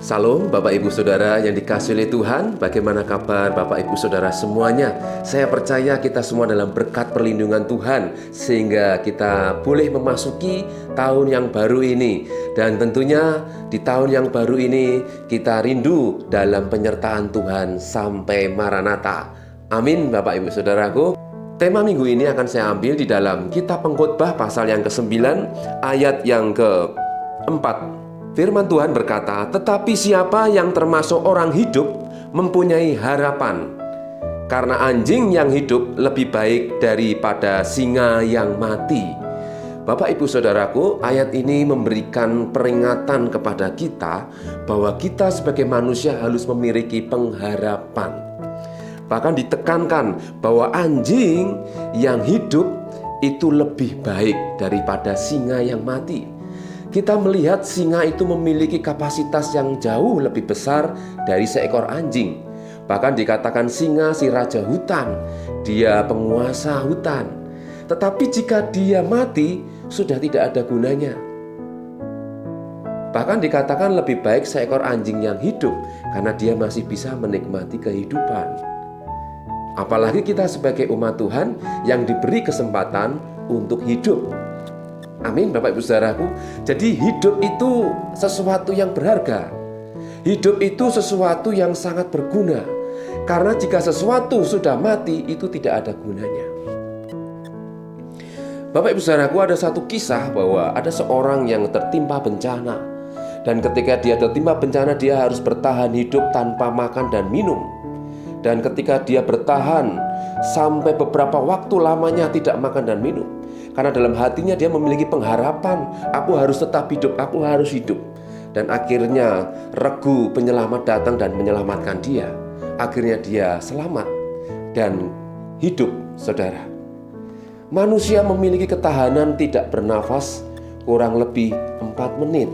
Salam Bapak Ibu Saudara yang dikasihi oleh Tuhan. Bagaimana kabar Bapak Ibu Saudara semuanya? Saya percaya kita semua dalam berkat perlindungan Tuhan, sehingga kita boleh memasuki tahun yang baru ini. Dan tentunya di tahun yang baru ini kita rindu dalam penyertaan Tuhan sampai Maranatha. Amin Bapak Ibu Saudaraku. Tema minggu ini akan saya ambil di dalam Kitab Pengkhotbah pasal yang ke-9 ayat yang ke-4. Firman Tuhan berkata, "Tetapi siapa yang termasuk orang hidup mempunyai harapan, karena anjing yang hidup lebih baik daripada singa yang mati." Bapak Ibu Saudaraku, ayat ini memberikan peringatan kepada kita bahwa kita sebagai manusia harus memiliki pengharapan. Bahkan ditekankan bahwa anjing yang hidup itu lebih baik daripada singa yang mati. Kita melihat singa itu memiliki kapasitas yang jauh lebih besar dari seekor anjing. Bahkan dikatakan singa si raja hutan, dia penguasa hutan. Tetapi jika dia mati, sudah tidak ada gunanya. Bahkan dikatakan lebih baik seekor anjing yang hidup, karena dia masih bisa menikmati kehidupan. Apalagi kita sebagai umat Tuhan yang diberi kesempatan untuk hidup. Amin Bapak Ibu Saudaraku. Jadi hidup itu sesuatu yang berharga. Hidup itu sesuatu yang sangat berguna. Karena jika sesuatu sudah mati, itu tidak ada gunanya. Bapak Ibu Saudaraku, ada satu kisah bahwa ada seorang yang tertimpa bencana. Dan ketika dia tertimpa bencana, dia harus bertahan hidup tanpa makan dan minum. Dan ketika dia bertahan sampai beberapa waktu lamanya tidak makan dan minum, karena dalam hatinya dia memiliki pengharapan, aku harus tetap hidup, aku harus hidup. Dan akhirnya regu penyelamat datang dan menyelamatkan dia. Akhirnya dia selamat dan hidup, saudara. Manusia memiliki ketahanan tidak bernafas kurang lebih 4 menit.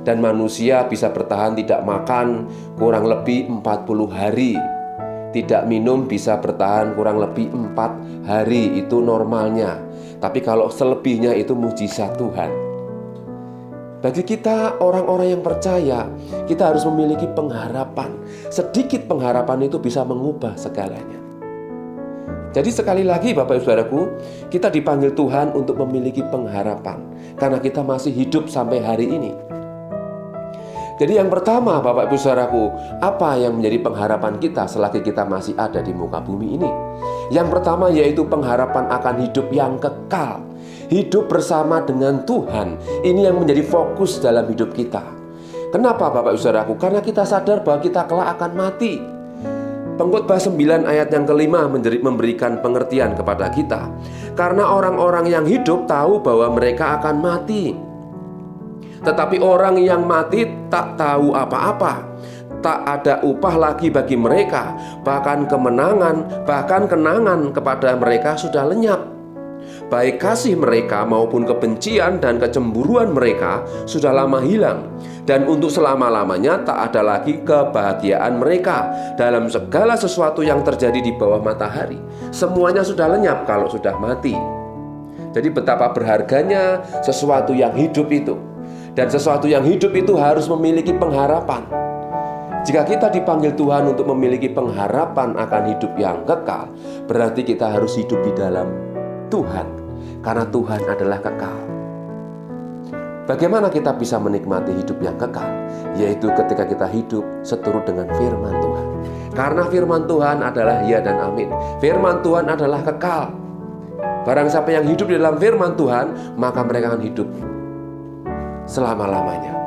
Dan manusia bisa bertahan tidak makan kurang lebih 40 hari. Tidak minum bisa bertahan kurang lebih 4 hari, itu normalnya. Tapi kalau selebihnya itu mujizat Tuhan. Bagi kita orang-orang yang percaya, kita harus memiliki pengharapan. Sedikit pengharapan itu bisa mengubah segalanya. Jadi sekali lagi Bapak Ibu Saudaraku, kita dipanggil Tuhan untuk memiliki pengharapan, karena kita masih hidup sampai hari ini. Jadi yang pertama Bapak Ibu Saudaraku, apa yang menjadi pengharapan kita selagi kita masih ada di muka bumi ini? Yang pertama yaitu pengharapan akan hidup yang kekal. Hidup bersama dengan Tuhan. Ini yang menjadi fokus dalam hidup kita. Kenapa Bapak Ibu Saudaraku? Karena kita sadar bahwa kita kelak akan mati. Pengkhotbah 9 ayat yang ke-5 memberikan pengertian kepada kita. Karena orang-orang yang hidup tahu bahwa mereka akan mati. Tetapi orang yang mati tak tahu apa-apa. Tak ada upah lagi bagi mereka. Bahkan kenangan kepada mereka sudah lenyap. Baik kasih mereka maupun kebencian dan kecemburuan mereka sudah lama hilang. Dan untuk selama-lamanya tak ada lagi kebahagiaan mereka dalam segala sesuatu yang terjadi di bawah matahari. Semuanya sudah lenyap kalau sudah mati. Jadi betapa berharganya sesuatu yang hidup itu. Dan sesuatu yang hidup itu harus memiliki pengharapan. Jika kita dipanggil Tuhan untuk memiliki pengharapan akan hidup yang kekal, berarti kita harus hidup di dalam Tuhan, karena Tuhan adalah kekal. Bagaimana kita bisa menikmati hidup yang kekal? Yaitu ketika kita hidup seturut dengan firman Tuhan. Karena firman Tuhan adalah ya dan amin. Firman Tuhan adalah kekal. Barang siapa yang hidup di dalam firman Tuhan, maka mereka akan hidup selama-lamanya.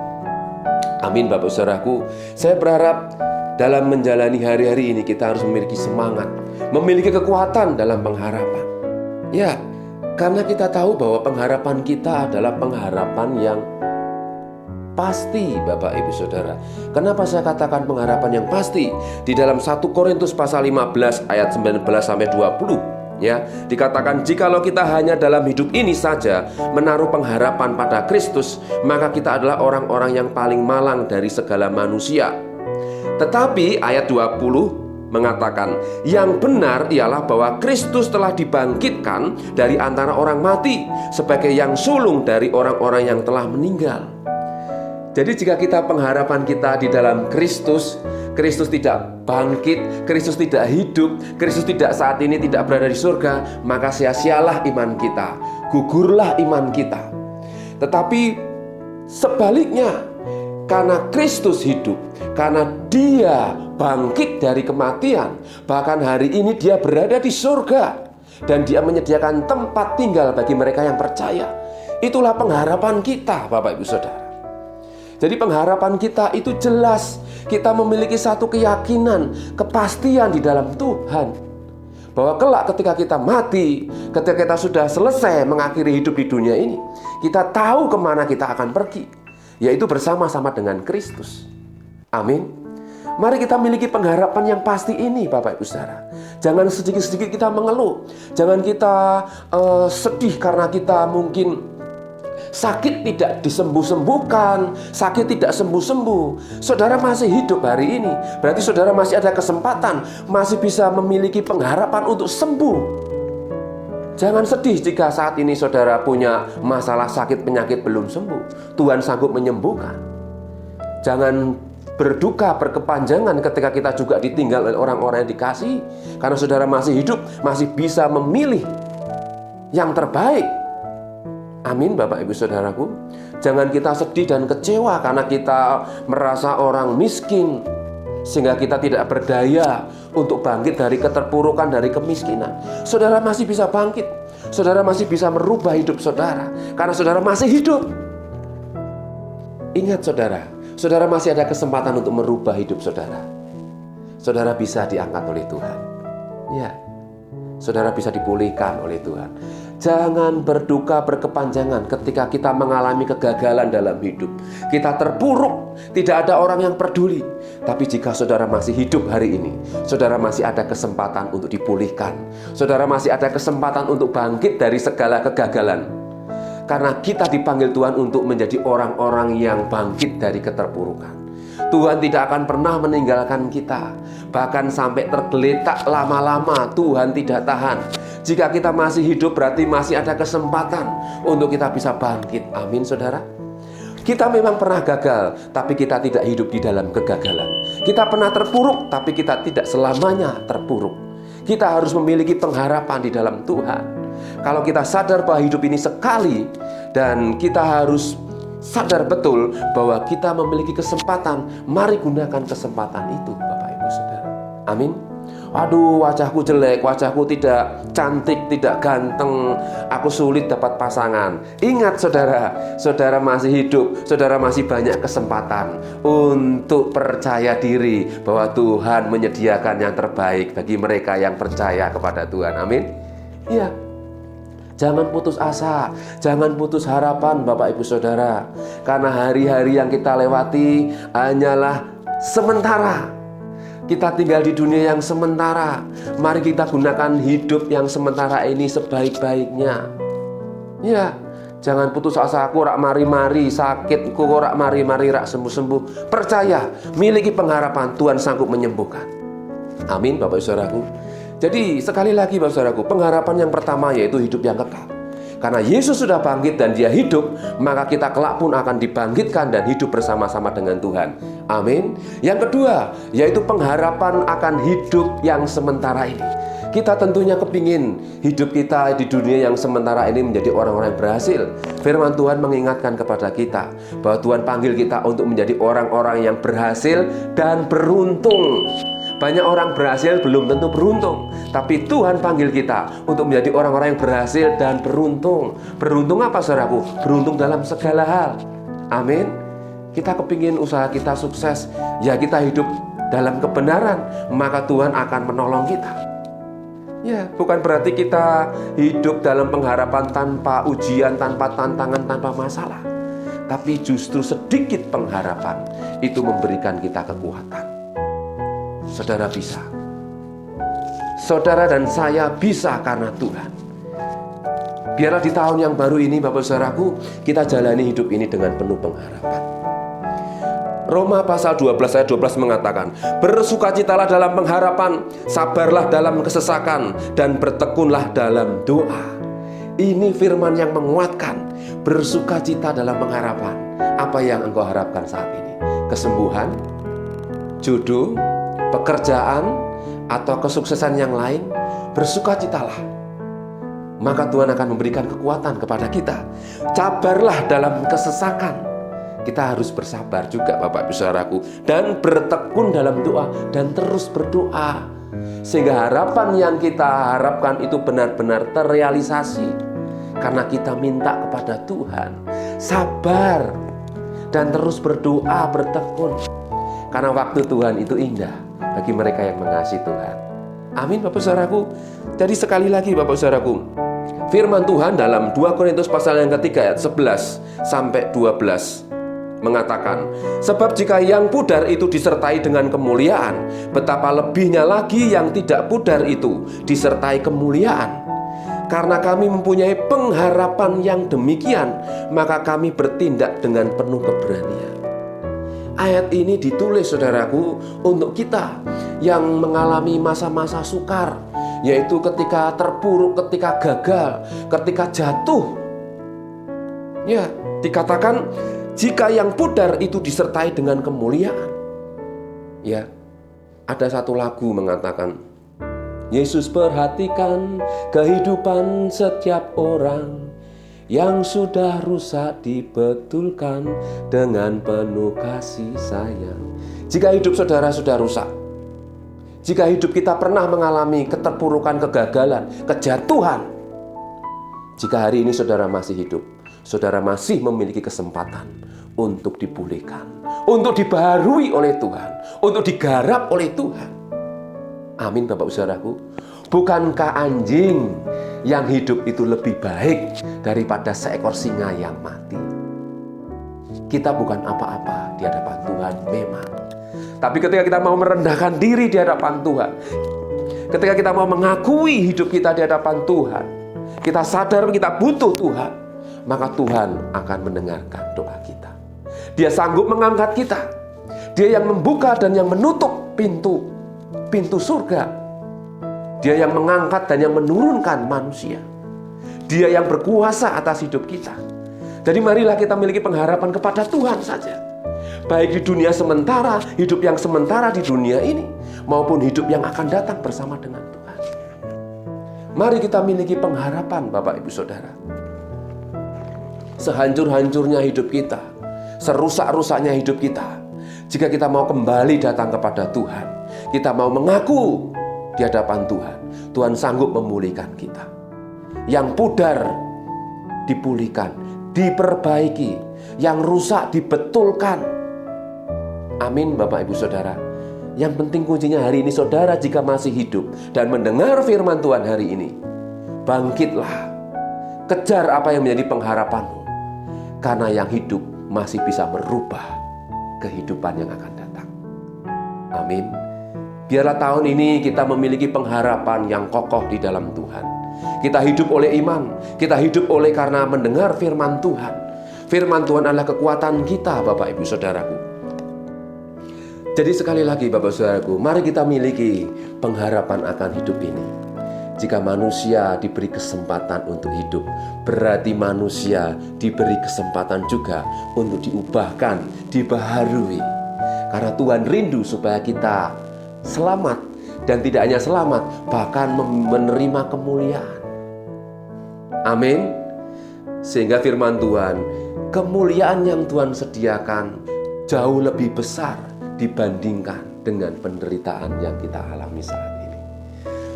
Amin Bapak Saudaraku. Saya berharap dalam menjalani hari-hari ini kita harus memiliki semangat, memiliki kekuatan dalam pengharapan. Ya, karena kita tahu bahwa pengharapan kita adalah pengharapan yang pasti Bapak Ibu Saudara. Kenapa saya katakan pengharapan yang pasti? Di dalam 1 Korintus pasal 15 ayat 19 sampai 20. Ya, dikatakan jikalau kita hanya dalam hidup ini saja menaruh pengharapan pada Kristus, maka kita adalah orang-orang yang paling malang dari segala manusia. Tetapi ayat 20 mengatakan, yang benar ialah bahwa Kristus telah dibangkitkan dari antara orang mati sebagai yang sulung dari orang-orang yang telah meninggal. Jadi jika pengharapan kita di dalam Kristus, Kristus tidak bangkit, Kristus tidak hidup, Kristus tidak saat ini tidak berada di surga, maka sia-sialah iman kita, gugurlah iman kita. Tetapi sebaliknya, karena Kristus hidup, karena Dia bangkit dari kematian, bahkan hari ini Dia berada di surga, dan Dia menyediakan tempat tinggal bagi mereka yang percaya. Itulah pengharapan kita, Bapak Ibu Saudara. Jadi pengharapan kita itu jelas. Kita memiliki satu keyakinan, kepastian di dalam Tuhan, bahwa kelak ketika kita mati, ketika kita sudah selesai mengakhiri hidup di dunia ini, kita tahu kemana kita akan pergi, yaitu bersama-sama dengan Kristus. Amin. Mari kita miliki pengharapan yang pasti ini, Bapak Ibu Saudara. Jangan sedikit-sedikit kita mengeluh. Jangan kita sedih karena kita mungkin sakit tidak disembuh-sembuhkan, sakit tidak sembuh-sembuh. Saudara masih hidup hari ini, berarti saudara masih ada kesempatan, masih bisa memiliki pengharapan untuk sembuh. Jangan sedih jika saat ini saudara punya masalah sakit penyakit belum sembuh. Tuhan sanggup menyembuhkan. Jangan berduka berkepanjangan ketika kita juga ditinggal oleh orang-orang yang dikasihi, karena saudara masih hidup, masih bisa memilih yang terbaik. Amin, Bapak Ibu Saudaraku. Jangan kita sedih dan kecewa karena kita merasa orang miskin, sehingga kita tidak berdaya untuk bangkit dari keterpurukan, dari kemiskinan. Saudara masih bisa bangkit. Saudara masih bisa merubah hidup saudara, karena saudara masih hidup. Ingat saudara, saudara masih ada kesempatan untuk merubah hidup saudara. Saudara bisa diangkat oleh Tuhan. Ya, saudara bisa dipulihkan oleh Tuhan. Jangan berduka berkepanjangan ketika kita mengalami kegagalan dalam hidup. Kita terpuruk, tidak ada orang yang peduli. Tapi jika saudara masih hidup hari ini, saudara masih ada kesempatan untuk dipulihkan. Saudara masih ada kesempatan untuk bangkit dari segala kegagalan. Karena kita dipanggil Tuhan untuk menjadi orang-orang yang bangkit dari keterpurukan. Tuhan tidak akan pernah meninggalkan kita. Bahkan sampai tergeletak lama-lama, Tuhan tidak tahan. Jika kita masih hidup, berarti masih ada kesempatan untuk kita bisa bangkit. Amin, saudara. Kita memang pernah gagal, tapi kita tidak hidup di dalam kegagalan. Kita pernah terpuruk, tapi kita tidak selamanya terpuruk. Kita harus memiliki pengharapan di dalam Tuhan. Kalau kita sadar bahwa hidup ini sekali, dan kita harus sadar betul bahwa kita memiliki kesempatan, mari gunakan kesempatan itu, Bapak Ibu Saudara. Amin. Aduh, wajahku jelek, wajahku tidak cantik, tidak ganteng, aku sulit dapat pasangan. Ingat saudara, saudara masih hidup, saudara masih banyak kesempatan untuk percaya diri bahwa Tuhan menyediakan yang terbaik bagi mereka yang percaya kepada Tuhan. Amin. Iya. Jangan putus asa, jangan putus harapan, Bapak Ibu Saudara. Karena hari-hari yang kita lewati hanyalah sementara. Kita tinggal di dunia yang sementara. Mari kita gunakan hidup yang sementara ini sebaik-baiknya. Ya, jangan putus asa. Aku rak mari-mari sakit, aku rak mari-mari rak sembuh-sembuh. Percaya, miliki pengharapan, Tuhan sanggup menyembuhkan. Amin, Bapak Saudaraku. Jadi sekali lagi Bapak Saudaraku, pengharapan yang pertama yaitu hidup yang kekal. Karena Yesus sudah bangkit dan Dia hidup, maka kita kelak pun akan dibangkitkan dan hidup bersama-sama dengan Tuhan. Amin. Yang kedua, yaitu pengharapan akan hidup yang sementara ini. Kita tentunya kepingin hidup kita di dunia yang sementara ini menjadi orang-orang yang berhasil. Firman Tuhan mengingatkan kepada kita bahwa Tuhan panggil kita untuk menjadi orang-orang yang berhasil dan beruntung. Banyak orang berhasil belum tentu beruntung, tapi Tuhan panggil kita untuk menjadi orang-orang yang berhasil dan beruntung. Beruntung apa saudaraku? Beruntung dalam segala hal. Amin. Kita kepingin usaha kita sukses, ya kita hidup dalam kebenaran, maka Tuhan akan menolong kita. Ya, bukan berarti kita hidup dalam pengharapan tanpa ujian, tanpa tantangan, tanpa masalah. Tapi justru sedikit pengharapan itu memberikan kita kekuatan. Saudara bisa. Saudara dan saya bisa karena Tuhan. Biarlah di tahun yang baru ini Bapak Saudaraku, kita jalani hidup ini dengan penuh pengharapan. Roma pasal 12 ayat 12 mengatakan, bersukacitalah dalam pengharapan, sabarlah dalam kesesakan, dan bertekunlah dalam doa. Ini firman yang menguatkan. Bersukacita dalam pengharapan. Apa yang engkau harapkan saat ini? Kesembuhan, jodoh, pekerjaan, atau kesuksesan yang lain? Bersukacitalah. Maka Tuhan akan memberikan kekuatan kepada kita. Sabarlah dalam kesesakan. Kita harus bersabar juga Bapak Ibu Saudaraku. Dan bertekun dalam doa. Dan terus berdoa. Sehingga harapan yang kita harapkan itu benar-benar terrealisasi. Karena kita minta kepada Tuhan. Sabar. Dan terus berdoa, bertekun. Karena waktu Tuhan itu indah bagi mereka yang mengasihi Tuhan. Amin Bapak Saudaraku. Jadi sekali lagi Bapak Saudaraku, firman Tuhan dalam 2 Korintus pasal yang ketiga ayat 11 sampai 12 mengatakan, sebab jika yang pudar itu disertai dengan kemuliaan, betapa lebihnya lagi yang tidak pudar itu disertai kemuliaan. Karena kami mempunyai pengharapan yang demikian, maka kami bertindak dengan penuh keberanian. Ayat ini ditulis saudaraku untuk kita yang mengalami masa-masa sukar, yaitu ketika terpuruk, ketika gagal, ketika jatuh. Ya, dikatakan jika yang pudar itu disertai dengan kemuliaan. Ya, ada satu lagu mengatakan, Yesus perhatikan kehidupan setiap orang, yang sudah rusak dibetulkan dengan penuh kasih sayang. Jika hidup saudara sudah rusak, jika hidup kita pernah mengalami keterpurukan, kegagalan, kejatuhan, jika hari ini saudara masih hidup, saudara masih memiliki kesempatan untuk dipulihkan, untuk dibaharui oleh Tuhan, untuk digarap oleh Tuhan. Amin Bapak Saudaraku. Bukankah anjing yang hidup itu lebih baik daripada seekor singa yang mati? Kita bukan apa-apa di hadapan Tuhan memang. Tapi ketika kita mau merendahkan diri di hadapan Tuhan, ketika kita mau mengakui hidup kita di hadapan Tuhan, kita sadar kita butuh Tuhan, maka Tuhan akan mendengarkan doa kita. Dia sanggup mengangkat kita. Dia yang membuka dan yang menutup pintu surga. Dia yang mengangkat dan yang menurunkan manusia. Dia yang berkuasa atas hidup kita. Jadi marilah kita memiliki pengharapan kepada Tuhan saja. Baik di dunia sementara, hidup yang sementara di dunia ini, maupun hidup yang akan datang bersama dengan Tuhan. Mari kita miliki pengharapan Bapak Ibu Saudara. Sehancur-hancurnya hidup kita, serusak-rusaknya hidup kita, jika kita mau kembali datang kepada Tuhan, kita mau mengaku di hadapan Tuhan, Tuhan sanggup memulihkan kita. Yang pudar dipulihkan, diperbaiki, yang rusak dibetulkan. Amin Bapak Ibu Saudara. Yang penting kuncinya hari ini saudara jika masih hidup dan mendengar firman Tuhan hari ini, bangkitlah, kejar apa yang menjadi pengharapanmu, karena yang hidup masih bisa merubah kehidupan yang akan datang. Amin. Biarlah tahun ini kita memiliki pengharapan yang kokoh di dalam Tuhan. Kita hidup oleh iman, kita hidup oleh karena mendengar firman Tuhan. Firman Tuhan adalah kekuatan kita Bapak Ibu Saudaraku. Jadi sekali lagi Bapak Saudaraku, mari kita miliki pengharapan akan hidup ini. Jika manusia diberi kesempatan untuk hidup, berarti manusia diberi kesempatan juga untuk diubahkan, dibaharui. Karena Tuhan rindu supaya kita selamat, dan tidak hanya selamat, bahkan menerima kemuliaan. Amin. Sehingga firman Tuhan, kemuliaan yang Tuhan sediakan jauh lebih besar dibandingkan dengan penderitaan yang kita alami saat ini.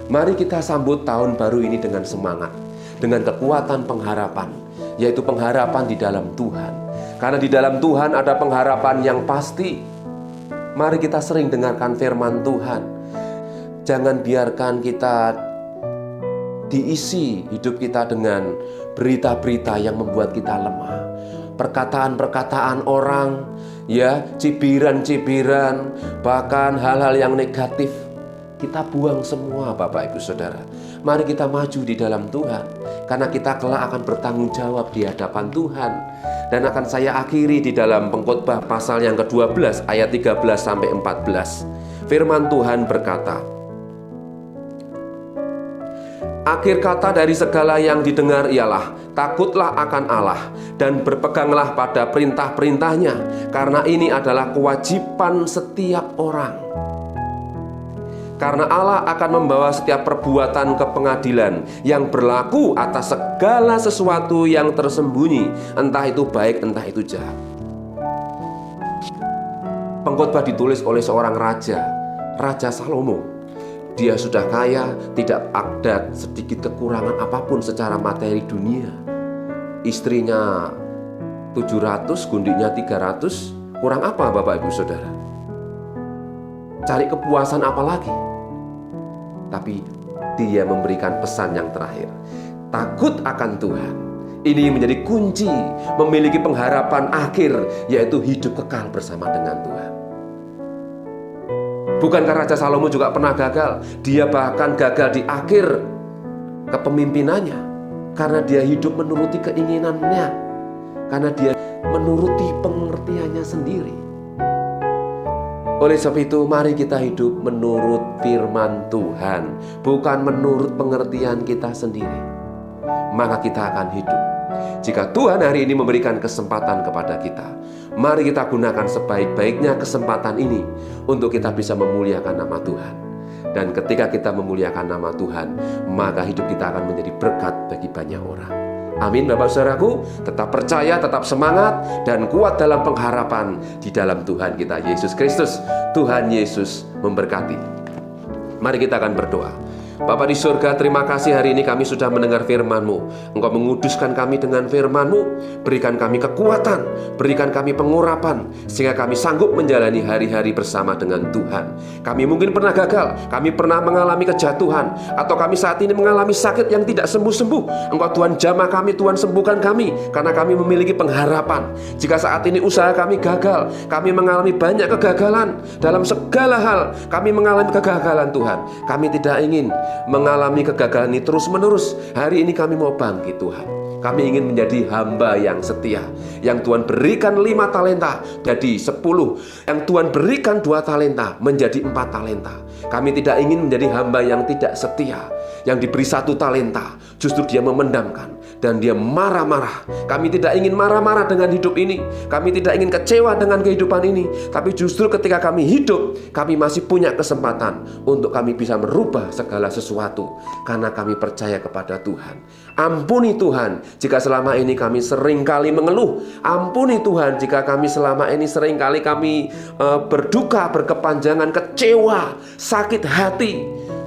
Mari kita sambut tahun baru ini dengan semangat, dengan kekuatan pengharapan, yaitu pengharapan di dalam Tuhan. Karena di dalam Tuhan ada pengharapan yang pasti. Mari kita sering dengarkan firman Tuhan. Jangan biarkan kita diisi hidup kita dengan berita-berita yang membuat kita lemah. Perkataan-perkataan orang, ya, cibiran-cibiran, bahkan hal-hal yang negatif. Kita buang semua Bapak Ibu Saudara. Mari kita maju di dalam Tuhan, karena kita kelak akan bertanggung jawab di hadapan Tuhan. Dan akan saya akhiri di dalam Pengkhotbah pasal yang ke-12 ayat 13 sampai 14. Firman Tuhan berkata, Akhir kata dari segala yang didengar ialah takutlah akan Allah dan berpeganglah pada perintah-perintahnya, karena ini adalah kewajiban setiap orang. Karena Allah akan membawa setiap perbuatan ke pengadilan yang berlaku atas segala sesuatu yang tersembunyi, entah itu baik, entah itu jahat. Pengkhotbah ditulis oleh seorang raja, Raja Salomo. Dia sudah kaya, tidak ada sedikit kekurangan apapun secara materi dunia. Istrinya 700, gundiknya 300. Kurang apa Bapak Ibu Saudara? Cari kepuasan apa lagi? Tapi dia memberikan pesan yang terakhir. Takut akan Tuhan. Ini menjadi kunci memiliki pengharapan akhir, yaitu hidup kekal bersama dengan Tuhan. Bukankah Raja Salomo juga pernah gagal? Dia bahkan gagal di akhir kepemimpinannya karena dia hidup menuruti keinginannya, karena dia menuruti pengertiannya sendiri. Oleh sebab itu, mari kita hidup menurut firman Tuhan, bukan menurut pengertian kita sendiri. Maka kita akan hidup. Jika Tuhan hari ini memberikan kesempatan kepada kita, mari kita gunakan sebaik-baiknya kesempatan ini untuk kita bisa memuliakan nama Tuhan. Dan ketika kita memuliakan nama Tuhan, maka hidup kita akan menjadi berkat bagi banyak orang. Amin Bapak Saudaraku, tetap percaya, tetap semangat, dan kuat dalam pengharapan di dalam Tuhan kita Yesus Kristus. Tuhan Yesus memberkati. Mari kita akan berdoa. Bapa di surga, terima kasih hari ini kami sudah mendengar firman-Mu. Engkau menguduskan kami dengan firman-Mu. Berikan kami kekuatan, berikan kami pengurapan, sehingga kami sanggup menjalani hari-hari bersama dengan Tuhan. Kami mungkin pernah gagal, kami pernah mengalami kejatuhan, atau kami saat ini mengalami sakit yang tidak sembuh-sembuh. Engkau Tuhan jamah kami, Tuhan sembuhkan kami, karena kami memiliki pengharapan. Jika saat ini usaha kami gagal, kami mengalami banyak kegagalan dalam segala hal, kami mengalami kegagalan Tuhan. Kami tidak ingin mengalami kegagalan ini terus-menerus. Hari ini kami mau bangkit Tuhan. Kami ingin menjadi hamba yang setia. Yang Tuhan berikan 5 talenta jadi 10. Yang Tuhan berikan 2 talenta menjadi 4 talenta. Kami tidak ingin menjadi hamba yang tidak setia, yang diberi 1 talenta justru dia memendamkan dan dia marah-marah. Kami tidak ingin marah-marah dengan hidup ini. Kami tidak ingin kecewa dengan kehidupan ini. Tapi justru ketika kami hidup, kami masih punya kesempatan untuk kami bisa merubah segala sesuatu, karena kami percaya kepada Tuhan. Ampuni Tuhan jika selama ini kami seringkali mengeluh. Ampuni Tuhan jika kami selama ini seringkali kami berduka, berkepanjangan, kecewa, sakit hati.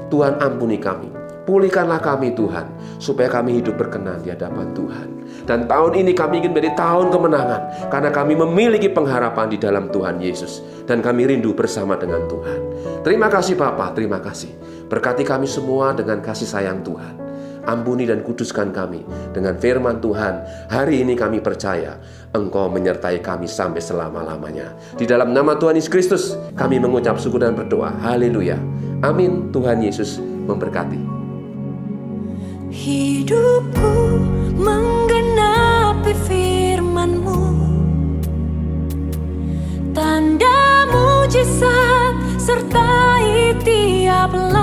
Tuhan ampuni kami. Pulihkanlah kami Tuhan, supaya kami hidup berkenan di hadapan Tuhan. Dan tahun ini kami ingin menjadi tahun kemenangan, karena kami memiliki pengharapan di dalam Tuhan Yesus. Dan kami rindu bersama dengan Tuhan. Terima kasih Bapa, terima kasih. Berkati kami semua dengan kasih sayang Tuhan. Ampuni dan kuduskan kami dengan firman Tuhan. Hari ini kami percaya Engkau menyertai kami sampai selama-lamanya. Di dalam nama Tuhan Yesus Kristus kami mengucap syukur dan berdoa. Haleluya. Amin. Tuhan Yesus memberkati. Hidupku menggenapi firman-Mu, tanda mujizat sertai tiap langkah.